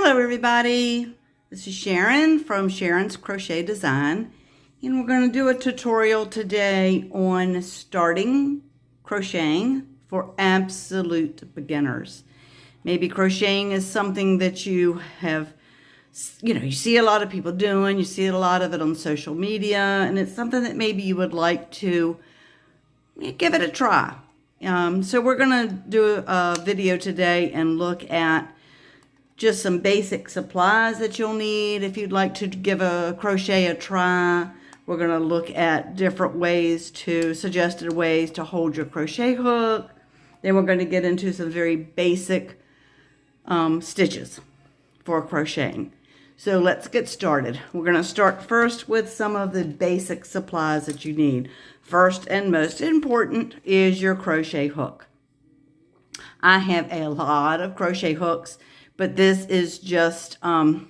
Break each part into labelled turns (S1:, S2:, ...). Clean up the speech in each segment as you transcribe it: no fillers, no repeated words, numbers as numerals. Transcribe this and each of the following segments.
S1: Hello everybody, this is Sharon from Sharon's Crochet Design, and we're going to do a tutorial today on starting crocheting for absolute beginners. Maybe crocheting is something that you have, you see a lot of people doing, you see a lot of it on social media, and it's something that maybe you would like to give it a try. So we're going to do a video today and look at just some basic supplies that you'll need if you'd like to give a crochet a try. We're going to look at different suggested ways to hold your crochet hook. Then we're going to get into some very basic stitches for crocheting. So let's get started. We're going to start first with some of the basic supplies that you need. First and most important is your crochet hook. I have a lot of crochet hooks, but this is just a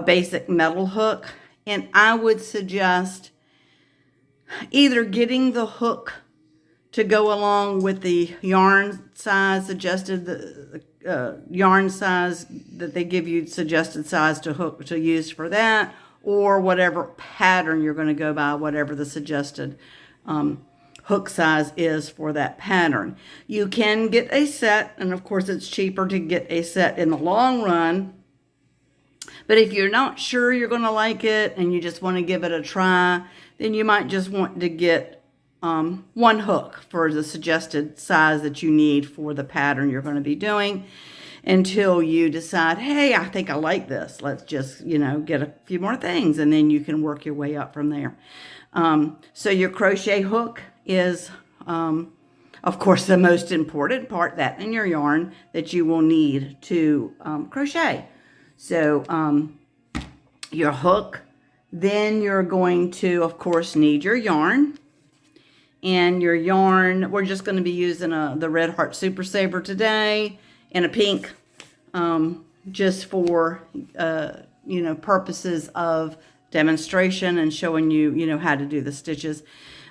S1: basic metal hook. And I would suggest either getting the hook to go along with the yarn size suggested, the yarn size that they give you, suggested size to use for that, or whatever pattern you're going to go by, whatever the suggested hook size is for that pattern. You can get a set, and of course it's cheaper to get a set in the long run. But if you're not sure you're going to like it and you just want to give it a try, then you might just want to get one hook for the suggested size that you need for the pattern you're going to be doing, until you decide, hey, I think I like this. Let's just, get a few more things, and then you can work your way up from there. So your crochet hook is, of course, the most important part, that and your yarn that you will need to crochet. So your hook, then you're going to, of course, need your yarn. And your yarn, we're just going to be using the Red Heart Super Saver today in a pink, just for, purposes of demonstration and showing you, how to do the stitches.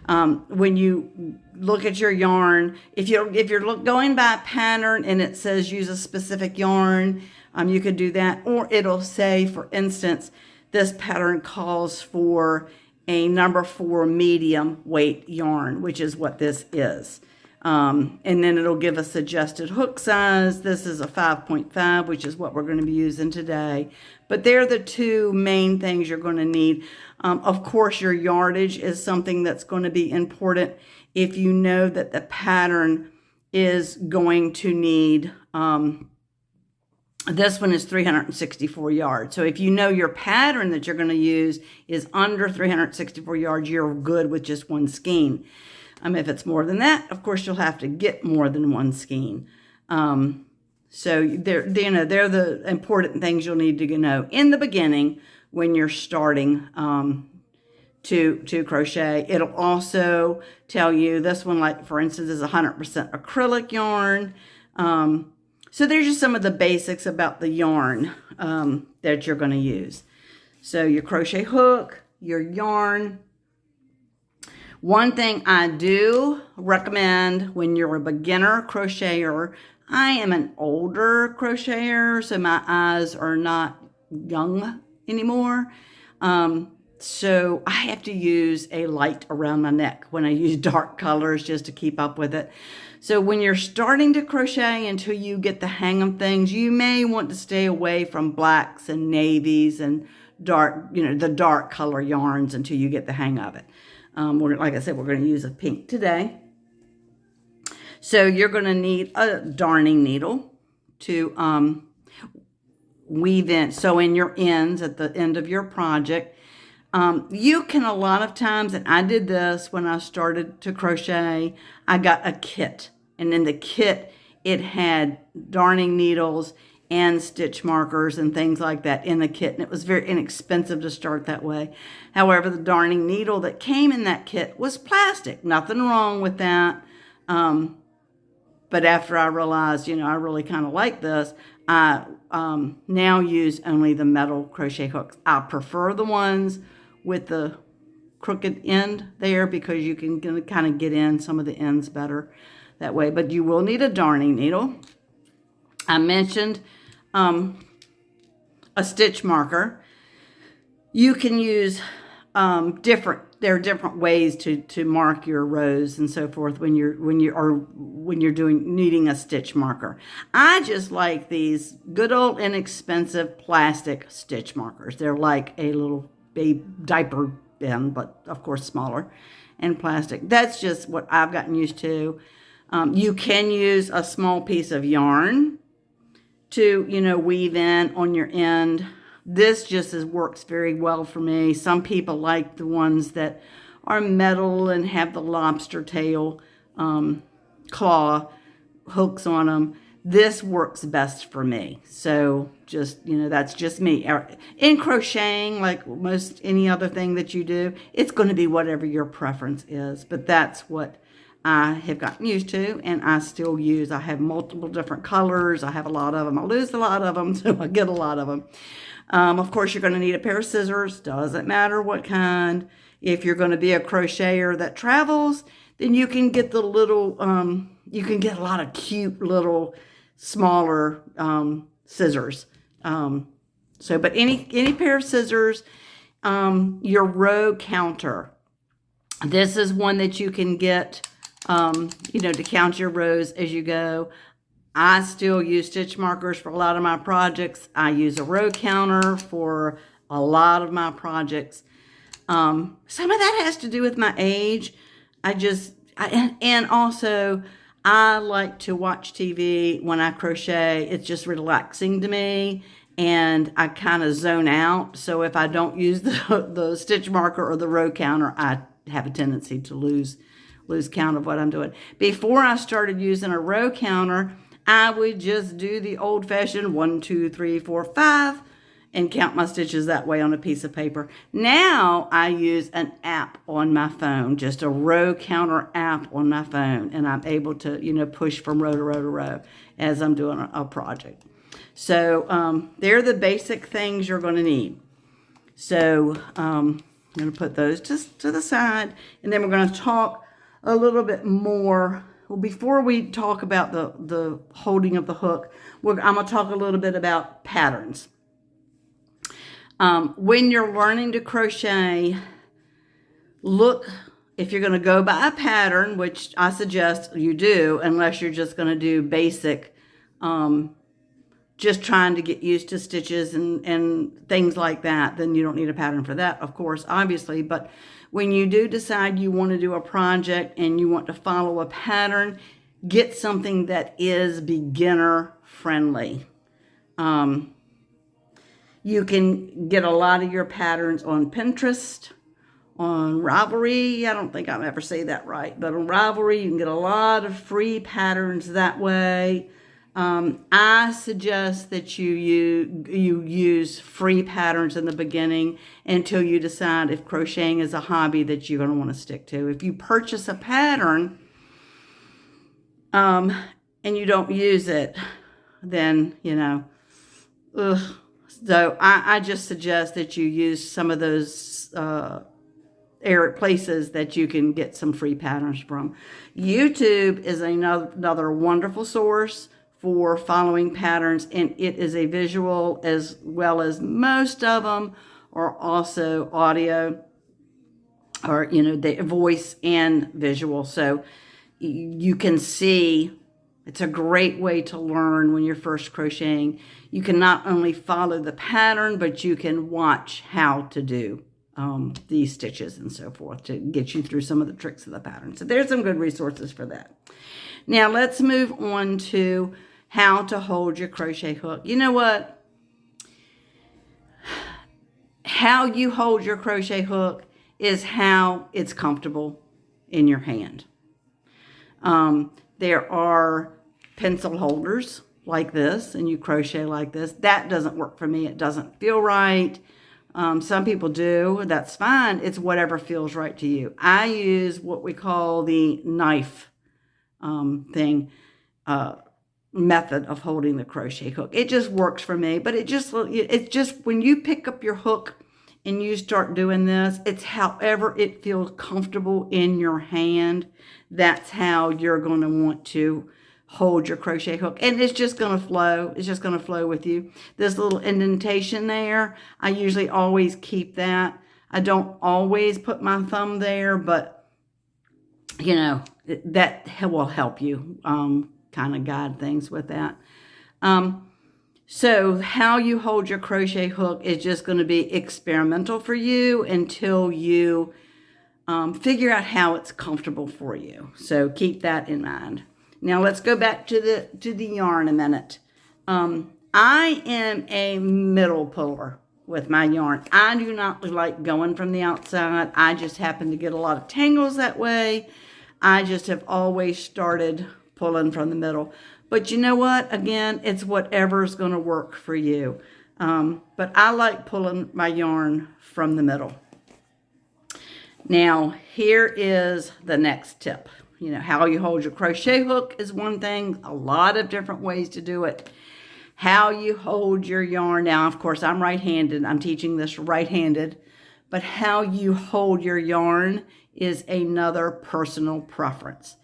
S1: When you look at your yarn, if you're going by a pattern and it says use a specific yarn, you could do that. Or it'll say, for instance, this pattern calls for a number 4 medium weight yarn, which is what this is. And then it'll give a suggested hook size. This is a 5.5, which is what we're going to be using today. But they're the two main things you're going to need. Of course, your yardage is something that's going to be important if you know that the pattern is going to need, this one is 364 yards. So if you know your pattern that you're going to use is under 364 yards, you're good with just one skein. If it's more than that, of course, you'll have to get more than one skein. So they're the important things you'll need to know in the beginning when you're starting to crochet. It'll also tell you, this one, like for instance, is 100% acrylic yarn. So there's just some of the basics about the yarn that you're going to use. So your crochet hook, your yarn. One thing I do recommend when you're a beginner crocheter, I am an older crocheter, so my eyes are not young anymore. So I have to use a light around my neck when I use dark colors just to keep up with it. So when you're starting to crochet until you get the hang of things, you may want to stay away from blacks and navies and dark, the dark color yarns until you get the hang of it. Like I said, we're going to use a pink today. So you're going to need a darning needle to weave in, sew in your ends at the end of your project. You can, a lot of times, and I did this when I started to crochet, I got a kit. And in the kit, it had darning needles and stitch markers and things like that in the kit. And it was very inexpensive to start that way. However, the darning needle that came in that kit was plastic. Nothing wrong with that. But after I realized, I really kind of like this, I now use only the metal crochet hooks. I prefer the ones with the crooked end there because you can kind of get in some of the ends better that way. But you will need a darning needle. I mentioned a stitch marker. You can use there are different ways to mark your rows and so forth when you're needing a stitch marker. I just like these good old inexpensive plastic stitch markers. They're like a little baby diaper bin, but of course smaller and plastic. That's just what I've gotten used to. You can use a small piece of yarn to, weave in on your end. This just works very well for me. Some people like the ones that are metal and have the lobster tail claw hooks on them. This works best for me. So just, that's just me. In crocheting, like most any other thing that you do, it's going to be whatever your preference is. But that's what I have gotten used to, and I still use. I have multiple different colors. I have a lot of them. I lose a lot of them, so I get a lot of them. Of course, you're going to need a pair of scissors. Doesn't matter what kind. If you're going to be a crocheter that travels, then you can get the little, you can get a lot of cute little smaller scissors. But any pair of scissors, your row counter. This is one that you can get, to count your rows as you go. I still use stitch markers for a lot of my projects. I use a row counter for a lot of my projects. Some of that has to do with my age. And also I like to watch TV when I crochet. It's just relaxing to me, and I kind of zone out. So if I don't use the stitch marker or the row counter, I have a tendency to lose count of what I'm doing. Before I started using a row counter, I would just do the old-fashioned 1, 2, 3, 4, 5 and count my stitches that way on a piece of paper. Now I use an app on my phone, just a row counter app on my phone, and I'm able to, push from row to row to row as I'm doing a project. So they're the basic things you're going to need. So I'm going to put those just to the side, and then we're going to talk a little bit more. Well, before we talk about the holding of the hook, I'm going to talk a little bit about patterns. When you're learning to crochet, look, if you're going to go by a pattern, which I suggest you do, unless you're just going to do basic, just trying to get used to stitches and things like that, then you don't need a pattern for that, of course, obviously. But when you do decide you want to do a project and you want to follow a pattern, get something that is beginner friendly. You can get a lot of your patterns on Pinterest, on Ravelry. I don't think I'll ever say that right, but on Ravelry, you can get a lot of free patterns that way. I suggest that you use free patterns in the beginning until you decide if crocheting is a hobby that you're going to want to stick to. If you purchase a pattern and you don't use it, then, So I just suggest that you use some of those places that you can get some free patterns from. YouTube is another wonderful source for following patterns, and it is a visual as well as most of them are also audio, or the voice and visual. So you can see. It's a great way to learn when you're first crocheting. You can not only follow the pattern, but you can watch how to do these stitches and so forth to get you through some of the tricks of the pattern. So there's some good resources for that. Now let's move on to how to hold your crochet hook. You know what? How you hold your crochet hook is how it's comfortable in your hand. There are pencil holders like this, and you crochet like this. That doesn't work for me. It doesn't feel right. Some people do. That's fine. It's whatever feels right to you. I use what we call the knife method of holding the crochet hook. It just works for me, but it's just when you pick up your hook and you start doing this, it's however it feels comfortable in your hand. That's how you're going to want to hold your crochet hook, and it's just going to flow. It's just going to flow with you. This little indentation there, I usually always keep that. I don't always put my thumb there, but you know, that will help you kind of guide things with that. So how you hold your crochet hook is just going to be experimental for you until you figure out how it's comfortable for you. So keep that in mind. Now let's go back to the yarn a minute. I am a middle puller with my yarn. I do not like going from the outside. I just happen to get a lot of tangles that way. I just have always started pulling from the middle. But you know what? Again, it's whatever's going to work for you. But I like pulling my yarn from the middle. Now, here is the next tip. You know, how you hold your crochet hook is one thing. A lot of different ways to do it. How you hold your yarn. Now, of course, I'm right-handed. I'm teaching this right-handed. But how you hold your yarn is another personal preference.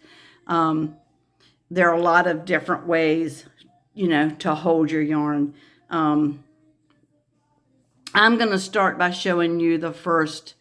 S1: There are a lot of different ways, you know, to hold your yarn. I'm going to start by showing you the first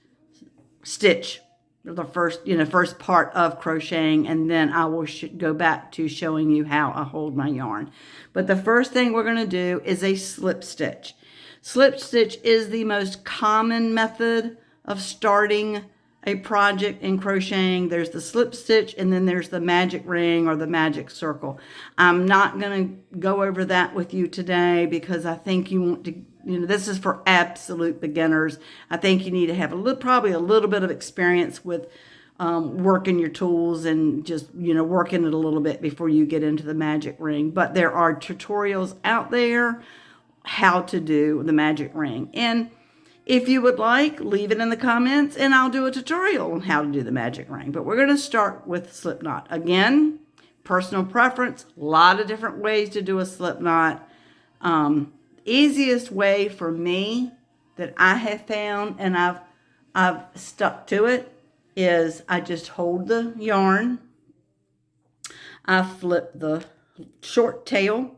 S1: stitch, the first part of crocheting, and then I will go back to showing you how I hold my yarn. But the first thing we're going to do is a slip stitch. Slip stitch is the most common method of starting a project in crocheting. There's the slip stitch, and then there's the magic ring or the magic circle. I'm not going to go over that with you today because I think you want to, you know, this is for absolute beginners. I think you need to have probably a little bit of experience with working your tools and just, you know, working it a little bit before you get into the magic ring. But there are tutorials out there how to do the magic ring. And if you would like, leave it in the comments and I'll do a tutorial on how to do the magic ring. But we're going to start with slip knot. Again, personal preference, a lot of different ways to do a slip knot. Easiest way for me that I have found, and I've stuck to it, is I just hold the yarn. I flip the short tail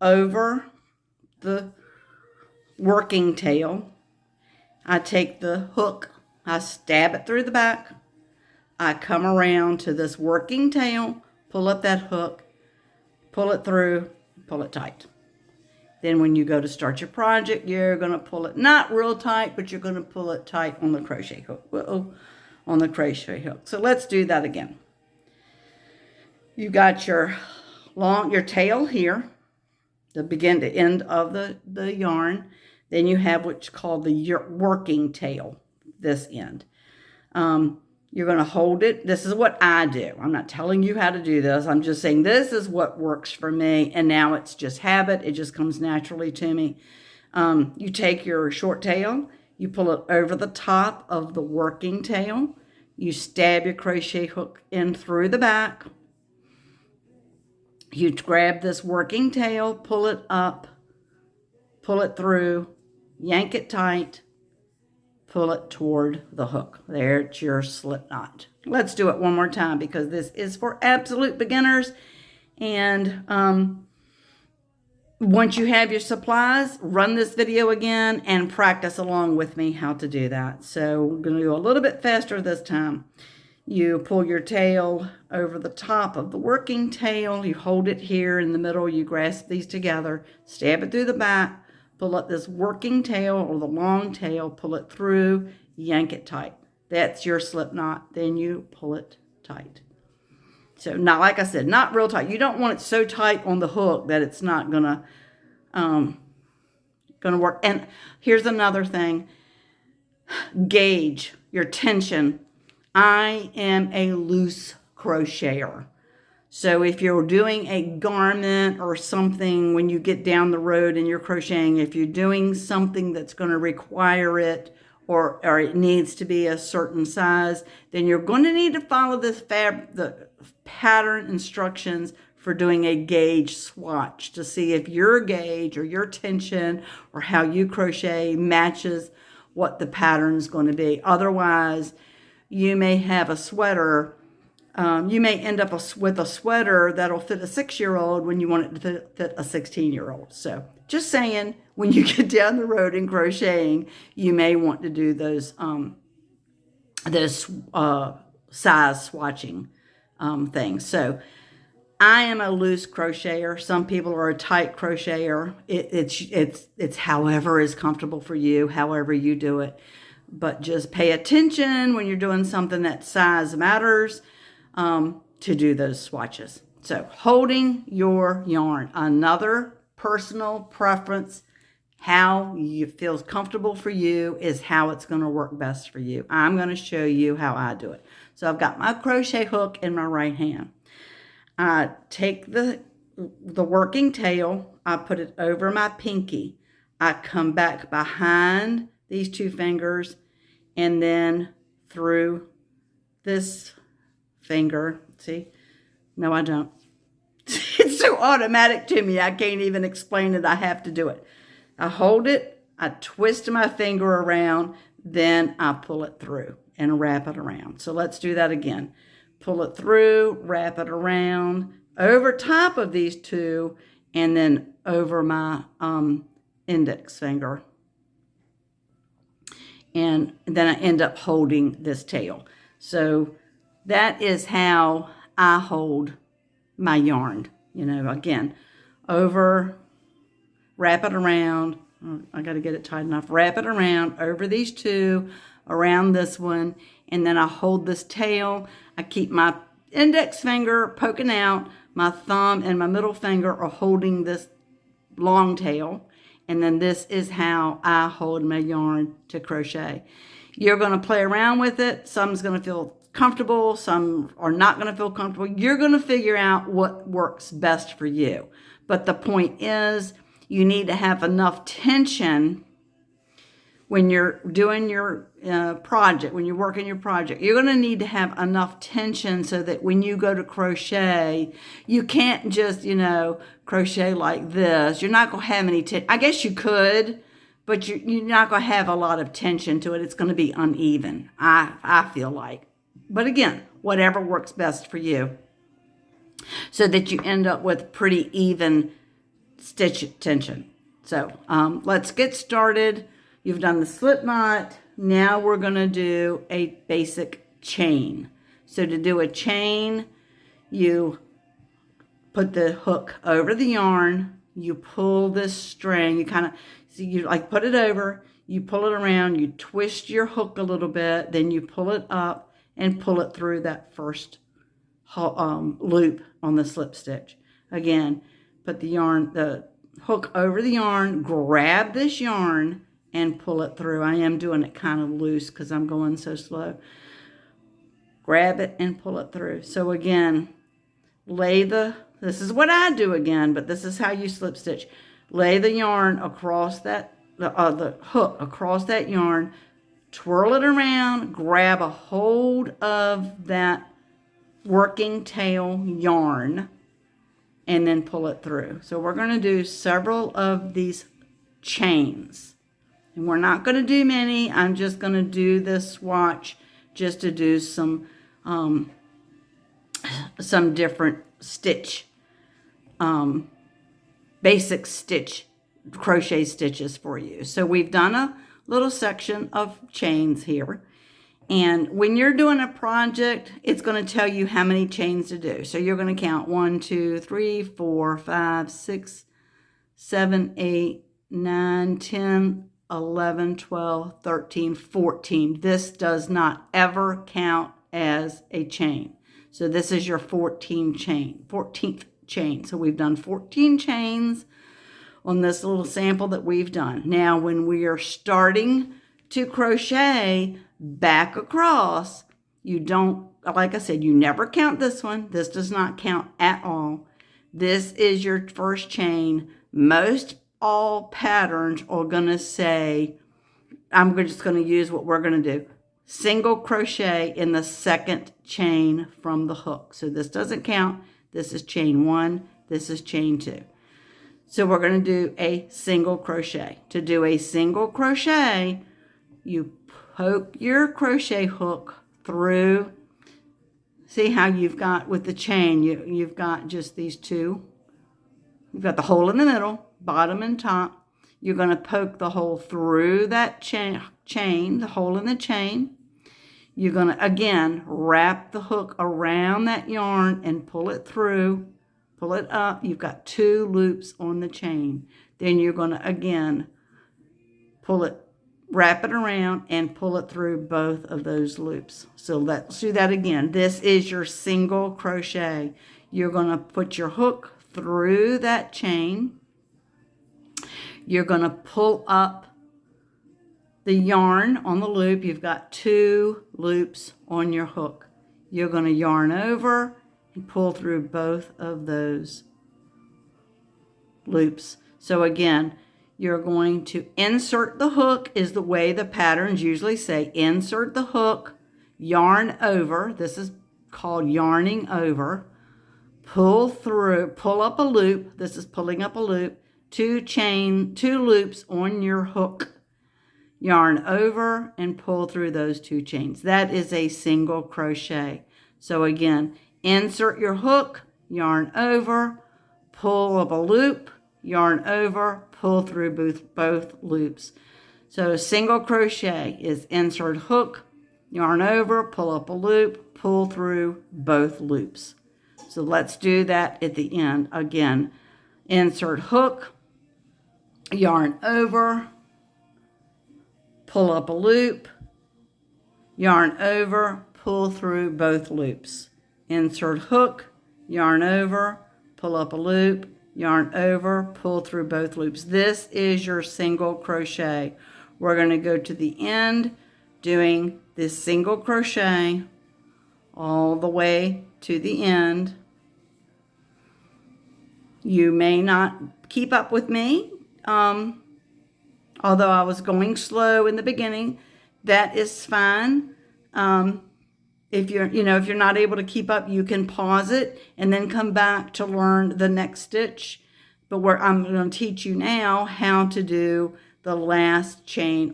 S1: over the working tail. I take the hook, I stab it through the back, I come around to this working tail, pull up that hook, pull it through, pull it tight. Then when you go to start your project, you're going to pull it not real tight, but you're going to pull it tight on the crochet hook. On the crochet hook. So let's do that again. You got your tail here, the begin to end of the yarn. Then you have what's called the working tail, this end. You're going to hold it. This is what I do. I'm not telling you how to do this. I'm just saying this is what works for me. And now it's just habit. It just comes naturally to me. You take your short tail. You pull it over the top of the working tail. You stab your crochet hook in through the back. You grab this working tail, pull it up, pull it through, yank it tight, pull it toward the hook. There's your slip knot. Let's do it one more time because this is for absolute beginners. And once you have your supplies, run this video again and practice along with me how to do that. So we're going to do a little bit faster this time. You pull your tail over the top of the working tail. You hold it here in the middle. You grasp these together, stab it through the back, pull up this working tail or the long tail, pull it through, yank it tight. That's your slip knot. Then you pull it tight. So not, like I said, not real tight. You don't want it so tight on the hook that it's not gonna work. And here's another thing. Gauge your tension. I am a loose crocheter. So if you're doing a garment or something when you get down the road and you're crocheting, if you're doing something that's going to require it or it needs to be a certain size, then you're going to need to follow the pattern instructions for doing a gauge swatch to see if your gauge or your tension or how you crochet matches what the pattern is going to be. Otherwise, you may have a sweater You may end up with a sweater that'll fit a 6-year-old when you want it to fit a 16-year-old. So just saying, when you get down the road in crocheting, you may want to do those size swatching things. So I am a loose crocheter. Some people are a tight crocheter. It's however is comfortable for you, however you do it. But just pay attention when you're doing something that size matters, to do those swatches. So holding your yarn, another personal preference. How it feels comfortable for you is how it's going to work best for you. I'm going to show you how I do it. So I've got my crochet hook in my right hand. I take the working tail, I put it over my pinky. I come back behind these 2 fingers and then through this finger. See? No, I don't. It's so automatic to me. I can't even explain it. I have to do it. I hold it, I twist my finger around, then I pull it through and wrap it around. So let's do that again. Pull it through, wrap it around, over top of these 2, and then over my index finger. And then I end up holding this tail. So that is how I hold my yarn. You know, again, over, wrap it around. I got to get it tight enough. Wrap it around over these 2, around this one, and then I hold this tail. I keep my index finger poking out. My thumb and my middle finger are holding this long tail. And then this is how I hold my yarn to crochet. You're going to play around with it. Some's going to feel comfortable. Some are not going to feel comfortable. You're going to figure out what works best for you. But the point is, you need to have enough tension when you're doing your project, when you're working your project. You're going to need to have enough tension so that when you go to crochet, you can't just, crochet like this. You're not going to have any tension. I guess you could, but you're not going to have a lot of tension to it. It's going to be uneven, I feel like. But again, whatever works best for you, so that you end up with pretty even stitch tension. So let's get started. You've done the slip knot. Now we're going to do a basic chain. So to do a chain, you put the hook over the yarn, you pull this string, you like put it over, you pull it around, you twist your hook a little bit, then you pull it up and pull it through that first loop on the slip stitch. Again, put the hook over the yarn, grab this yarn and pull it through. I am doing it kind of loose because I'm going so slow. Grab it and pull it through. So again, this is what I do again, but this is how you slip stitch. Lay the yarn across the hook across that yarn, twirl it around, grab a hold of that working tail yarn, and then pull it through. So we're going to do several of these chains. And we're not going to do many. I'm just going to do this swatch just to do some different stitch, basic stitch, crochet stitches for you. So we've done a little section of chains here. And when you're doing a project, it's going to tell you how many chains to do. So you're going to count 1, 2, 3, 4, 5, 6, 7, 8, 9, 10, 11, 12, 13, 14. This does not ever count as a chain. So this is your 14th chain. So we've done 14 chains on this little sample that we've done. Now, when we are starting to crochet back across, you don't, like I said, you never count this one. This does not count at all. This is your first chain. Most all patterns are going to say, I'm just going to use what we're going to do. Single crochet in the second chain from the hook. So this doesn't count. This is chain 1. This is chain 2. So we're going to do a single crochet. To do a single crochet, you poke your crochet hook through see how you've got with the chain, you've got just these two. You've got the hole in the middle, bottom and top. You're going to poke the hole through that chain, the hole in the chain. You're going to, again, wrap the hook around that yarn and pull it through, pull it up. You've got 2 loops on the chain. Then you're going to, again, pull it, wrap it around and pull it through both of those loops. So let's do that again. This is your single crochet. You're going to put your hook through that chain. You're going to pull up the yarn on the loop. You've got 2 loops on your hook. You're going to yarn over and pull through both of those loops. So again, you're going to insert the hook, is the way the patterns usually say. Insert the hook, yarn over. This is called yarning over. Pull through, pull up a loop. This is pulling up a loop. 2 loops on your hook. Yarn over and pull through those 2 chains. That is a single crochet. So again, insert your hook, yarn over, pull up a loop, yarn over, pull through both loops. So single crochet is insert hook, yarn over, pull up a loop, pull through both loops. So let's do that at the end. Again, insert hook, yarn over, pull up a loop, yarn over, pull through both loops. Insert hook, yarn over, pull up a loop, yarn over, pull through both loops. This is your single crochet. We're going to go to the end doing this single crochet all the way to the end. You may not keep up with me, although I was going slow in the beginning. That is fine. If you're not able to keep up, you can pause it and then come back to learn the next stitch. But I'm going to teach you now how to do the last chain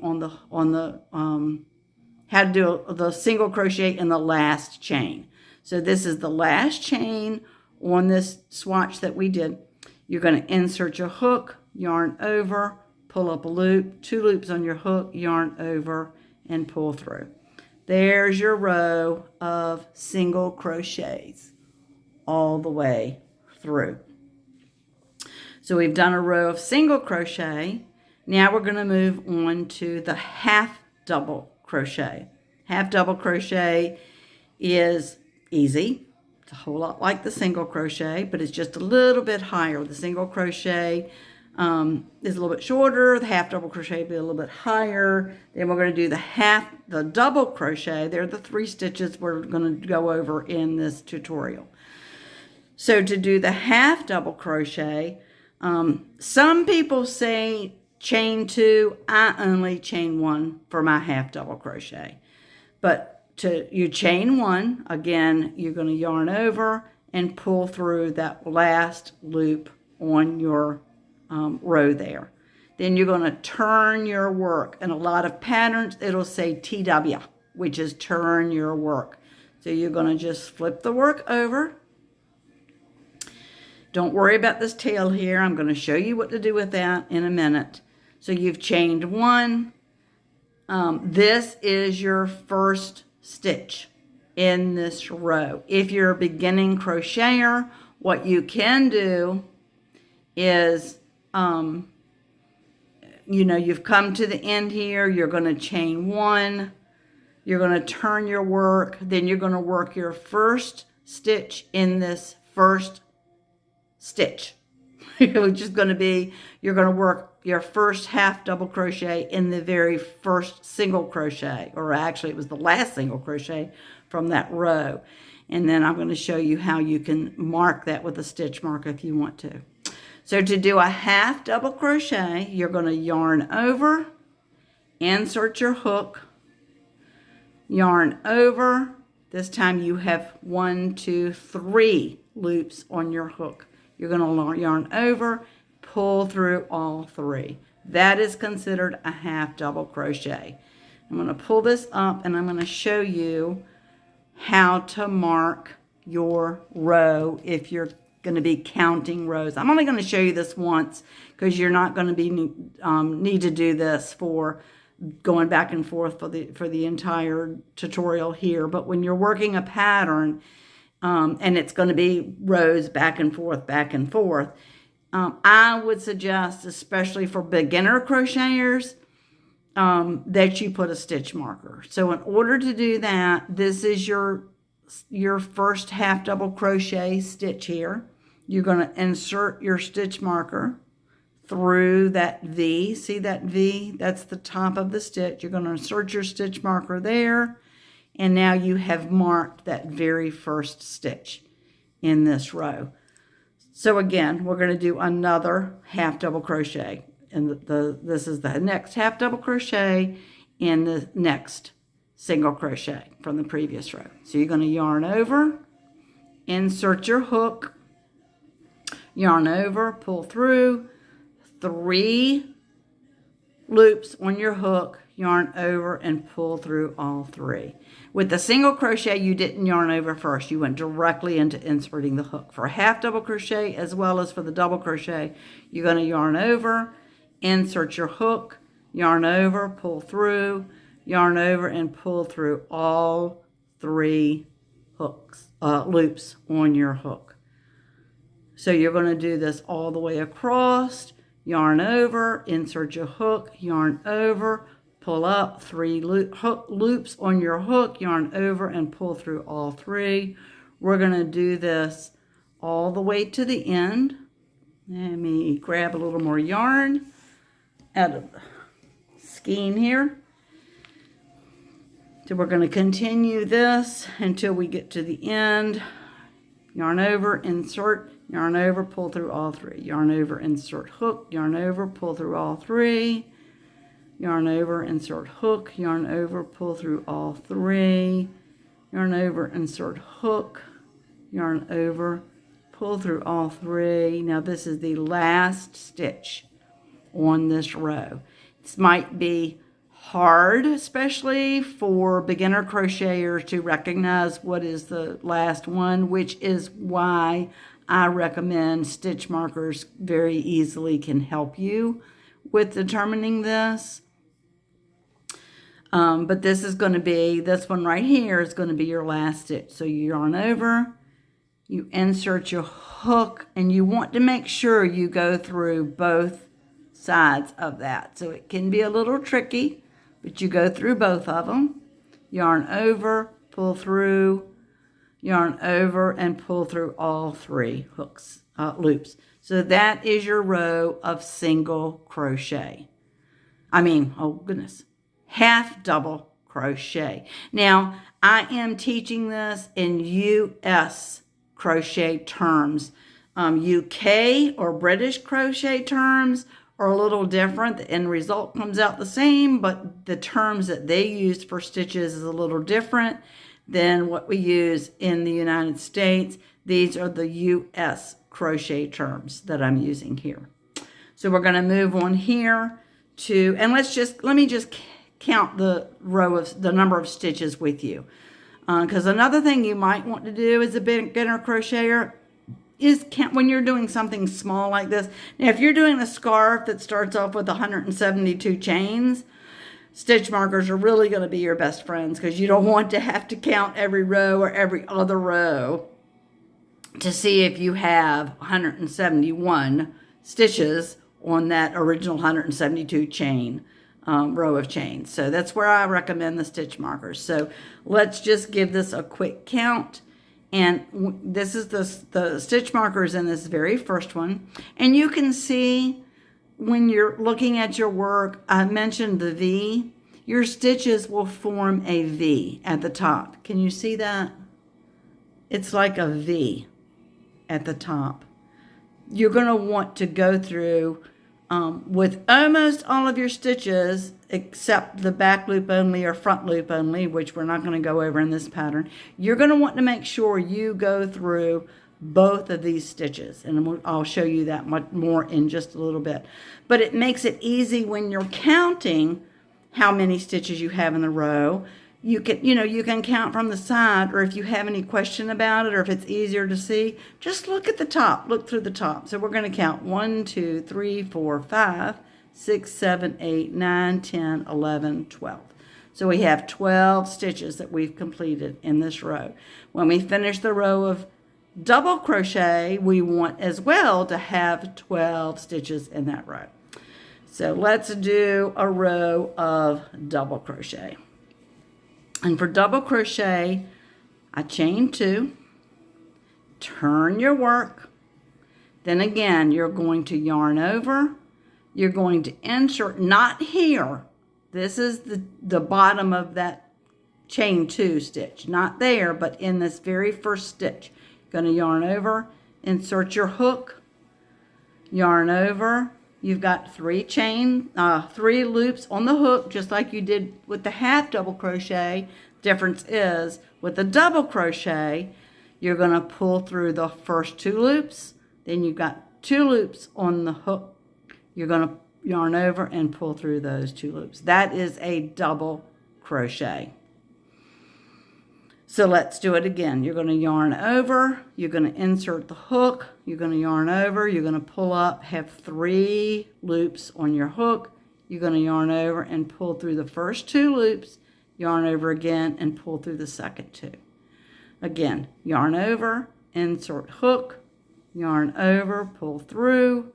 S1: how to do the single crochet in the last chain. So this is the last chain on this swatch that we did. You're going to insert your hook, yarn over, pull up a loop, 2 loops on your hook, yarn over, and pull through. There's your row of single crochets all the way through. So we've done a row of single crochet. Now we're going to move on to the half double crochet. Half double crochet is easy. It's a whole lot like the single crochet, but it's just a little bit higher. The single crochet is a little bit shorter. The half double crochet will be a little bit higher. Then we're going to do the double crochet. They're the 3 stitches we're going to go over in this tutorial. So to do the half double crochet, some people say chain 2. I only chain 1 for my half double crochet. But you chain 1, again, you're going to yarn over and pull through that last loop on your row there. Then you're going to turn your work. In a lot of patterns, it'll say TW, which is turn your work. So you're going to just flip the work over. Don't worry about this tail here. I'm going to show you what to do with that in a minute. So you've chained 1. This is your first stitch in this row. If you're a beginning crocheter, what you can do is, you've come to the end here, you're going to chain 1, you're going to turn your work, then you're going to work your first stitch in this first stitch, which is going to be, you're going to work your first half double crochet in the very first single crochet, or actually it was the last single crochet from that row. And then I'm going to show you how you can mark that with a stitch marker if you want to. So to do a half double crochet, you're going to yarn over, insert your hook, yarn over. This time you have 1, 2, 3 loops on your hook. You're going to yarn over, pull through all 3. That is considered a half double crochet. I'm going to pull this up and I'm going to show you how to mark your row if you're going to be counting rows. I'm only going to show you this once because you're not going to be need to do this for going back and forth for the entire tutorial here. But when you're working a pattern, and it's going to be rows back and forth, I would suggest, especially for beginner crocheters, that you put a stitch marker. So in order to do that, this is your first half double crochet stitch here. You're going to insert your stitch marker through that V. See that V? That's the top of the stitch. You're going to insert your stitch marker there. And now you have marked that very first stitch in this row. So again, we're going to do another half double crochet. And this is the next half double crochet in the next single crochet from the previous row. So you're going to yarn over, insert your hook, yarn over, pull through, 3 loops on your hook, yarn over, and pull through all 3. With the single crochet, you didn't yarn over first. You went directly into inserting the hook. For a half double crochet as well as for the double crochet, you're going to yarn over, insert your hook, yarn over, pull through, yarn over, and pull through all 3 loops on your hook. So you're going to do this all the way across, yarn over, insert your hook, yarn over, pull up, 3 loops on your hook, yarn over, and pull through all 3. We're going to do this all the way to the end. Let me grab a little more yarn out of the skein here. So we're going to continue this until we get to the end. Yarn over, insert, yarn over, pull through all 3. Yarn over, insert hook, yarn over, pull through all 3. Yarn over, insert hook, yarn over, pull through all 3. Yarn over, insert hook, yarn over, pull through all 3. Now this is the last stitch on this row. This might be hard, especially for beginner crocheters, to recognize what is the last one, which is why I recommend stitch markers very easily can help you with determining this. But this is going to be, this one right here is going to be your last stitch. So you yarn over, you insert your hook, and you want to make sure you go through both sides of that. So it can be a little tricky, but you go through both of them. Yarn over, pull through, yarn over, and pull through all 3 loops. So that is your row of single crochet. Half double crochet. Now, I am teaching this in US crochet terms. UK or British crochet terms are a little different. The end result comes out the same, but the terms that they use for stitches is a little different than what we use in the United States. These are the US crochet terms that I'm using here. So we're going to move on here to, and let me just count the number of stitches with you. Because another thing you might want to do as a beginner crocheter is count when you're doing something small like this. Now, if you're doing a scarf that starts off with 172 chains, stitch markers are really going to be your best friends, because you don't want to have to count every row or every other row to see if you have 171 stitches on that original 172 chain row of chains. So that's where I recommend the stitch markers. So let's just give this a quick count. And this is the stitch markers in this very first one. And you can see when you're looking at your work, I mentioned the V. Your stitches will form a V at the top. Can you see that? It's like a V at the top. You're going to want to go through with almost all of your stitches, except the back loop only or front loop only, which we're not going to go over in this pattern. You're going to want to make sure you go through both of these stitches, and I'll show you that much more in just a little bit. But it makes it easy when you're counting how many stitches you have in the row you can count from the side, or if you have any question about it, or if it's easier to see, just look at the top, look through the top. So we're going to count 1, 2, 3, 4, 5, 6, 7, 8, 9, 10, 11, 12. So we have 12 stitches that we've completed in this row. When we finish the row of double crochet, we want as well to have 12 stitches in that row. So let's do a row of double crochet. And for double crochet, I chain 2, turn your work, then again, you're going to yarn over, you're going to insert, not here, this is the bottom of that chain 2 stitch, not there, but in this very first stitch. You're going to yarn over, insert your hook, yarn over. You've got 3 loops on the hook, just like you did with the half double crochet. Difference is, with the double crochet, you're going to pull through the first 2 loops. Then you've got 2 loops on the hook. You're going to yarn over and pull through those 2 loops. That is a double crochet. So let's do it again. You're going to yarn over, you're going to insert the hook, you're going to yarn over, you're going to pull up, have 3 loops on your hook, you're going to yarn over and pull through the first 2 loops, yarn over again and pull through the second 2. Again, yarn over, insert hook, yarn over, pull through,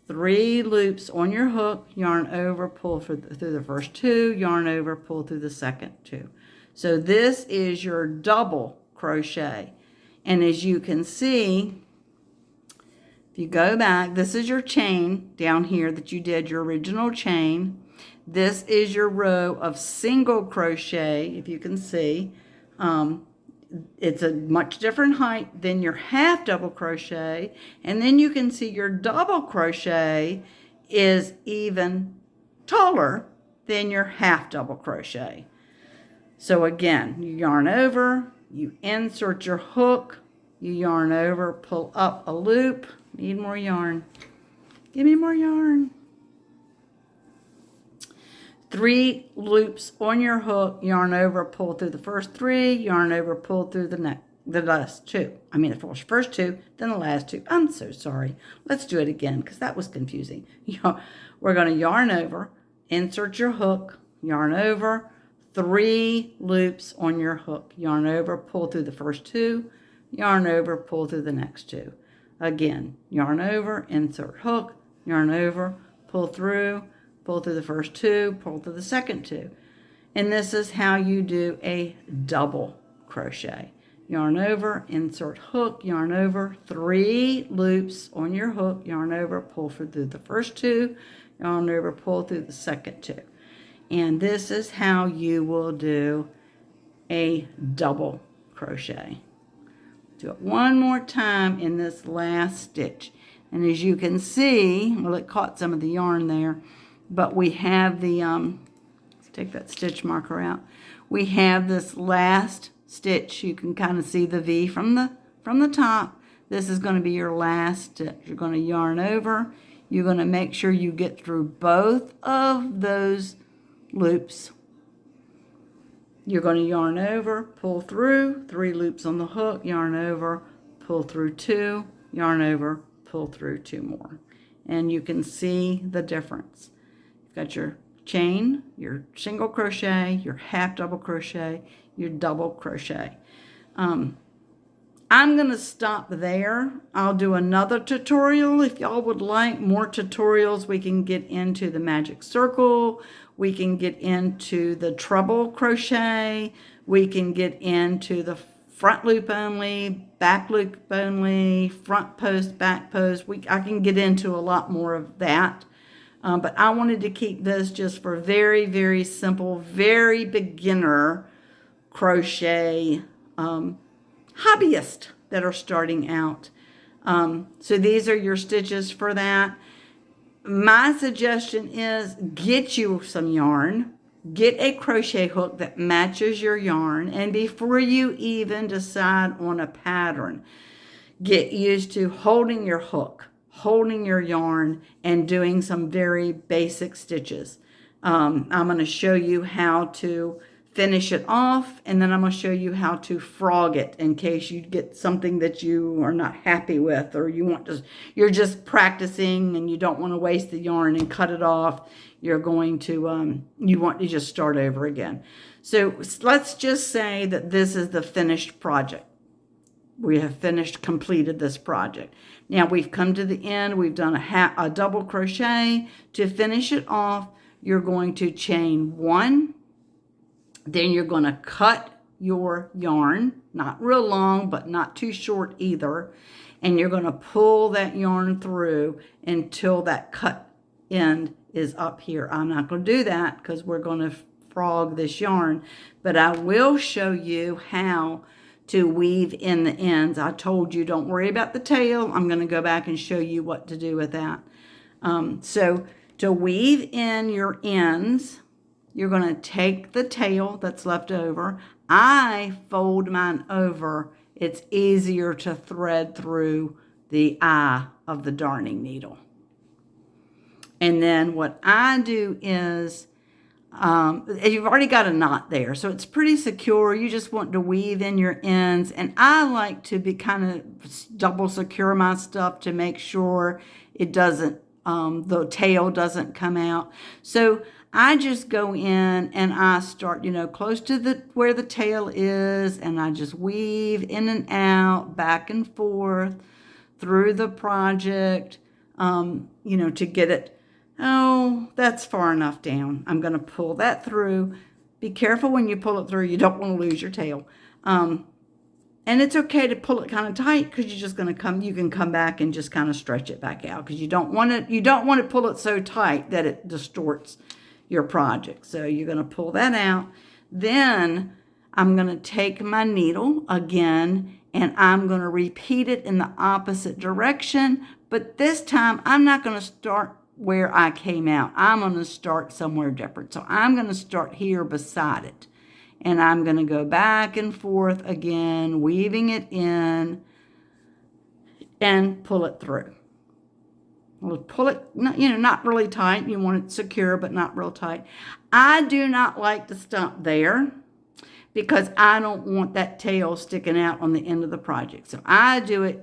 S1: 3 loops on your hook, yarn over, pull through the first 2, yarn over, pull through the second 2. So this is your double crochet. And as you can see, if you go back, this is your chain down here that you did, your original chain. This is your row of single crochet, if you can see. It's a much different height than your half double crochet. And then you can see your double crochet is even taller than your half double crochet. So again, you yarn over, you insert your hook, you yarn over, pull up a loop. Need more yarn. Give me more yarn. 3 loops on your hook, yarn over, pull through the first 3, yarn over, pull through the last 2. I mean the first 2, then the last 2. I'm so sorry. Let's do it again because that was confusing. We're going to yarn over, insert your hook, yarn over, 3 loops on your hook, yarn over, pull through the first 2, yarn over, pull through the next 2. Again, yarn over, insert hook, yarn over, pull through the first 2, pull through the second 2. And this is how you do a double crochet. Yarn over, insert hook, yarn over, 3 loops on your hook, yarn over, pull through the first 2, yarn over, pull through the second 2. And this is how you will do a double crochet. Do it one more time in this last stitch. And as you can see, well, it caught some of the yarn there, but we have the, let's take that stitch marker out. We have this last stitch. You can kind of see the V from the top. This is going to be your last stitch. You're going to yarn over. You're going to make sure you get through both of those loops. You're going to yarn over, pull through, 3 loops on the hook, yarn over, pull through 2, yarn over, pull through 2 more. And you can see the difference. You've got your chain, your single crochet, your half double crochet, your double crochet. I'm going to stop there. I'll do another tutorial if y'all would like more tutorials. We can get into the magic circle. We can get into the treble crochet. We can get into the front loop only, back loop only, front post, back post. I can get into a lot more of that. But I wanted to keep this just for very, very simple, very beginner crochet hobbyists that are starting out. So these are your stitches for that. My suggestion is get you some yarn, get a crochet hook that matches your yarn, and before you even decide on a pattern, get used to holding your hook, holding your yarn, and doing some very basic stitches. I'm going to show you how to finish it off, and then I'm going to show you how to frog it in case you get something that you are not happy with, or you're just practicing and you don't want to waste the yarn and cut it off. You're going to, you want to just start over again. So let's just say that this is the finished project. We have completed this project. Now we've come to the end. We've done a double crochet. To finish it off, you're going to chain 1. Then you're going to cut your yarn, not real long, but not too short either. And you're going to pull that yarn through until that cut end is up here. I'm not going to do that because we're going to frog this yarn, but I will show you how to weave in the ends. I told you don't worry about the tail. I'm going to go back and show you what to do with that. So to weave in your ends, you're going to take the tail that's left over. I fold mine over. It's easier to thread through the eye of the darning needle. And then what I do is, you've already got a knot there, so it's pretty secure. You just want to weave in your ends. And I like to be kind of double secure my stuff to make sure it doesn't, the tail doesn't come out. So I just go in and I start, close to where the tail is, and I just weave in and out, back and forth through the project, to get it. Oh, that's far enough down. I'm going to pull that through. Be careful when you pull it through. You don't want to lose your tail. And it's okay to pull it kind of tight because you're just going to you can come back and just kind of stretch it back out because you don't want to pull it so tight that it distorts your project. So you're going to pull that out. Then I'm going to take my needle again and I'm going to repeat it in the opposite direction. But this time I'm not going to start where I came out. I'm going to start somewhere different. So I'm going to start here beside it. And I'm going to go back and forth again, weaving it in and pull it through. We'll pull it, not really tight. You want it secure, but not real tight. I do not like to stop there because I don't want that tail sticking out on the end of the project. So I do it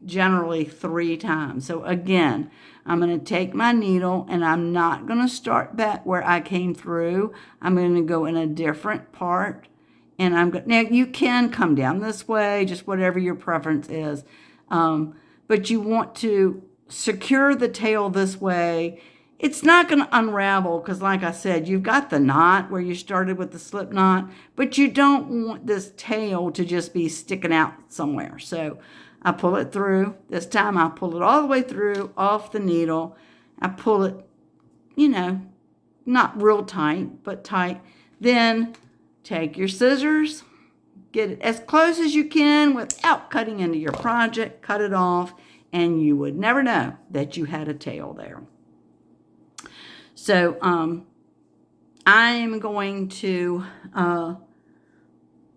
S1: generally 3 times. So again, I'm going to take my needle and I'm not going to start back where I came through. I'm going to go in a different part. And now you can come down this way, just whatever your preference is. But you want to secure the tail this way. It's not going to unravel because, like I said, you've got the knot where you started with the slip knot, but you don't want this tail to just be sticking out somewhere. So I pull it through. This time I pull it all the way through off the needle. I pull it, not real tight, but tight. Then take your scissors, get it as close as you can without cutting into your project, cut it off, and you would never know that you had a tail there. So I'm going to,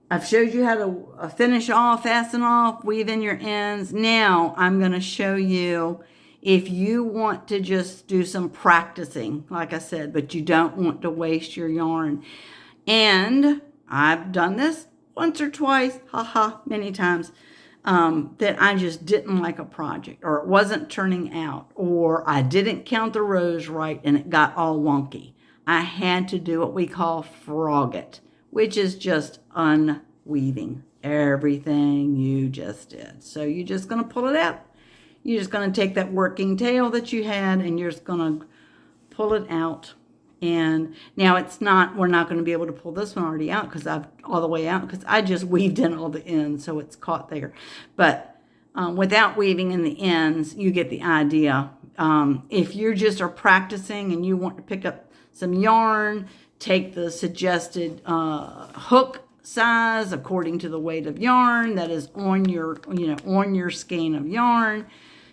S1: I've showed you how to finish off, fasten off, weave in your ends. Now I'm going to show you if you want to just do some practicing, like I said, but you don't want to waste your yarn. And I've done this once or twice, many times. That I just didn't like a project, or it wasn't turning out, or I didn't count the rows right and it got all wonky. I had to do what we call frog it, which is just unweaving everything you just did. So you're just going to pull it out. You're just going to take that working tail that you had and you're just going to pull it out. And now we're not going to be able to pull this one already out because all the way out because I just weaved in all the ends, so it's caught there. But without weaving in the ends, you get the idea. If you just are practicing and you want to pick up some yarn, take the suggested hook size according to the weight of yarn that is on your skein of yarn.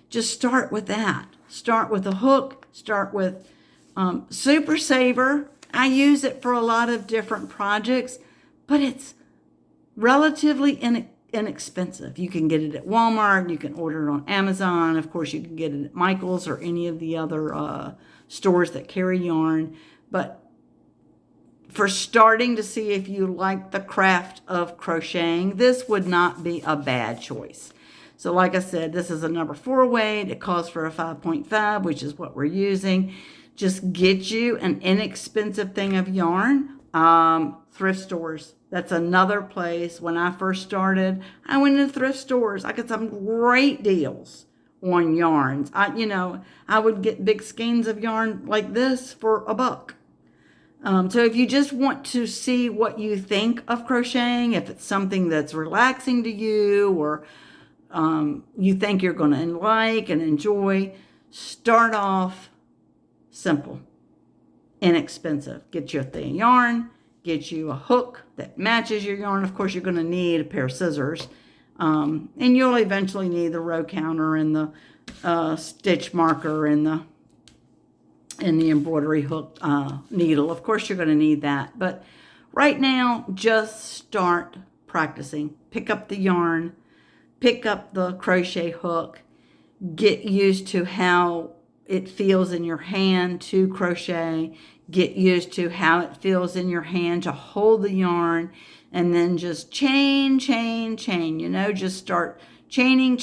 S1: Just start with that. Start with a hook. Start with Super Saver. I use it for a lot of different projects, but it's relatively inexpensive. You can get it at Walmart. You can order it on Amazon. Of course, you can get it at Michael's or any of the other stores that carry yarn. But for starting to see if you like the craft of crocheting, this would not be a bad choice. So like I said, this is a number 4 weight. It calls for a 5.5, which is what we're using. Just get you an inexpensive thing of yarn. Thrift stores. That's another place. When I first started, I went into thrift stores. I got some great deals on yarns. I would get big skeins of yarn like this for $1. So if you just want to see what you think of crocheting, if it's something that's relaxing to you, or you think you're going to like and enjoy, start off simple, inexpensive. Get you a thin yarn, get you a hook that matches your yarn. Of course, you're going to need a pair of scissors, and you'll eventually need the row counter and the stitch marker and the embroidery hook needle. Of course, you're going to need that. But right now, just start practicing. Pick up the yarn, pick up the crochet hook, get used to how it feels in your hand to crochet, get used to how it feels in your hand to hold the yarn, and then just chain, just start chaining,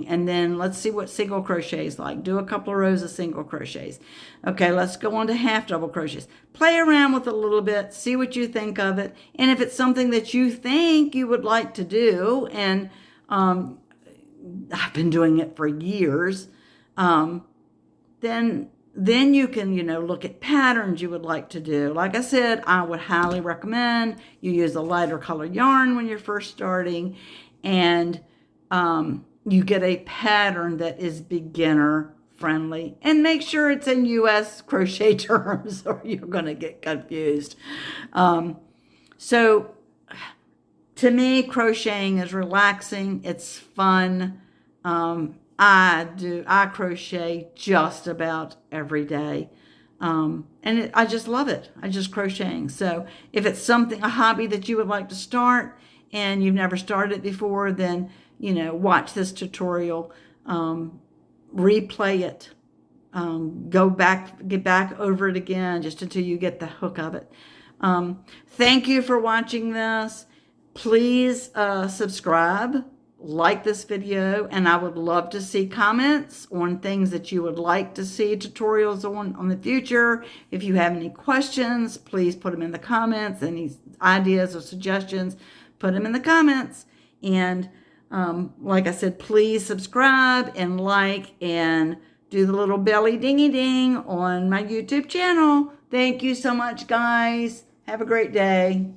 S1: and then let's see what single crochet is like. Do a couple of rows of single crochets. Okay, let's go on to half double crochets. Play around with it a little bit, see what you think of it, and if it's something that you think you would like to do, and I've been doing it for years, then you can, look at patterns you would like to do. Like I said, I would highly recommend you use a lighter colored yarn when you're first starting, and you get a pattern that is beginner friendly, and make sure it's in U.S. crochet terms or you're going to get confused. So to me, crocheting is relaxing. It's fun. I crochet just about every day. I just love it. I just crocheting. So if it's a hobby that you would like to start and you've never started it before, then, watch this tutorial, replay it, get back over it again just until you get the hook of it. Thank you for watching this. Please subscribe, like this video, and I would love to see comments on things that you would like to see tutorials on the future. If you have any questions, please put them in the comments. Any ideas or suggestions, put them in the comments. And like I said, please subscribe and like and do the little belly dingy ding on my YouTube channel. Thank you so much, guys. Have a great day.